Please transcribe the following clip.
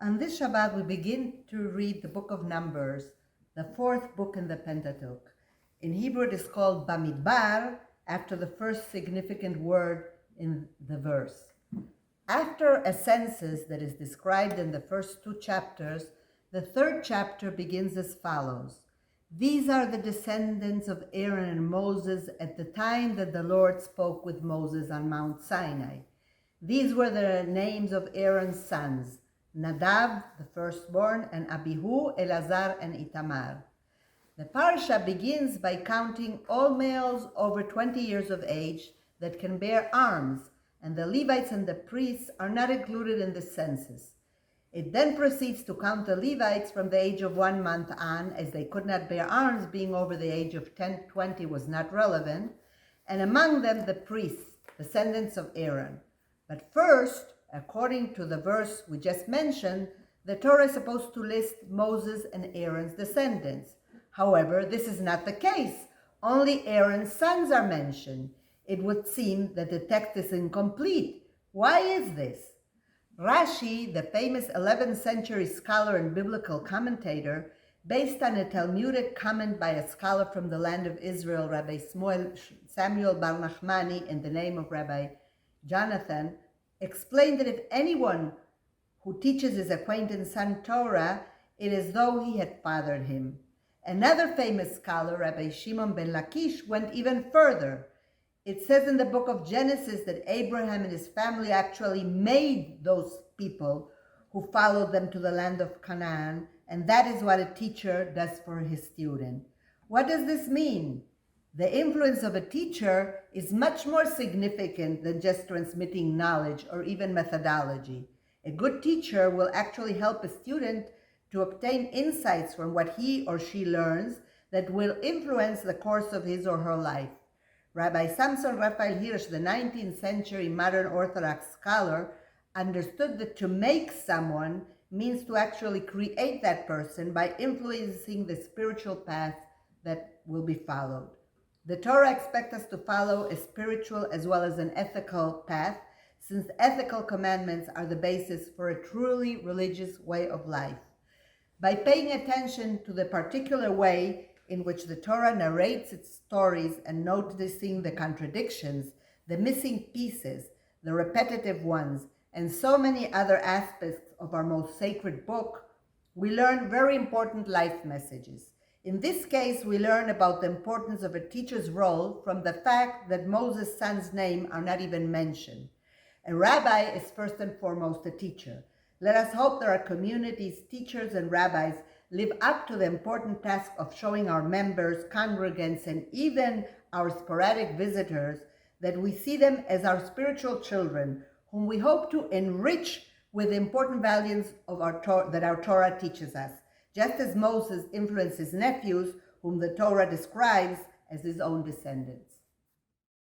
On this Shabbat, we begin to read the book of Numbers, the fourth book in the Pentateuch. In Hebrew, it is called Bamidbar, after the first significant word in the verse. After a census that is described in the first two chapters, the third chapter begins as follows. These are the descendants of Aaron and Moses at the time that the Lord spoke with Moses on Mount Sinai. These were the names of Aaron's sons, Nadav, the firstborn, and Abihu, Elazar, and Itamar. The Parashat begins by counting all males over 20 years of age that can bear arms, and the Levites and the priests are not included in the census. It then proceeds to count the Levites from the age of 1 month on, as they could not bear arms, being over the age of 20 was not relevant, and among them the priests, descendants of Aaron. But first, according to the verse we just mentioned, the Torah is supposed to list Moses and Aaron's descendants. However, this is not the case. Only Aaron's sons are mentioned. It would seem that the text is incomplete. Why is this? Rashi, the famous 11th century scholar and biblical commentator, based on a Talmudic comment by a scholar from the land of Israel, Rabbi Samuel Bar Nachmani, in the name of Rabbi Jonathan, explained that if anyone who teaches his acquaintance son Torah, it is as though he had fathered him. Another famous scholar, Rabbi Shimon ben Lakish, went even further. It says in the book of Genesis that Abraham and his family actually made those people who followed them to the land of Canaan, and that is what a teacher does for his student. What does this mean? The influence of a teacher is much more significant than just transmitting knowledge or even methodology. A good teacher will actually help a student to obtain insights from what he or she learns that will influence the course of his or her life. Rabbi Samson Raphael Hirsch, the 19th century modern Orthodox scholar, understood that to make someone means to actually create that person by influencing the spiritual path that will be followed. The Torah expects us to follow a spiritual as well as an ethical path, since ethical commandments are the basis for a truly religious way of life. By paying attention to the particular way in which the Torah narrates its stories and noticing the contradictions, the missing pieces, the repetitive ones, and so many other aspects of our most sacred book, we learn very important life messages. In this case, we learn about the importance of a teacher's role from the fact that Moses' sons' names are not even mentioned. A rabbi is first and foremost a teacher. Let us hope that our communities, teachers, and rabbis live up to the important task of showing our members, congregants, and even our sporadic visitors that we see them as our spiritual children, whom we hope to enrich with the important values of that our Torah teaches us, just as Moses influenced his nephews, whom the Torah describes as his own descendants.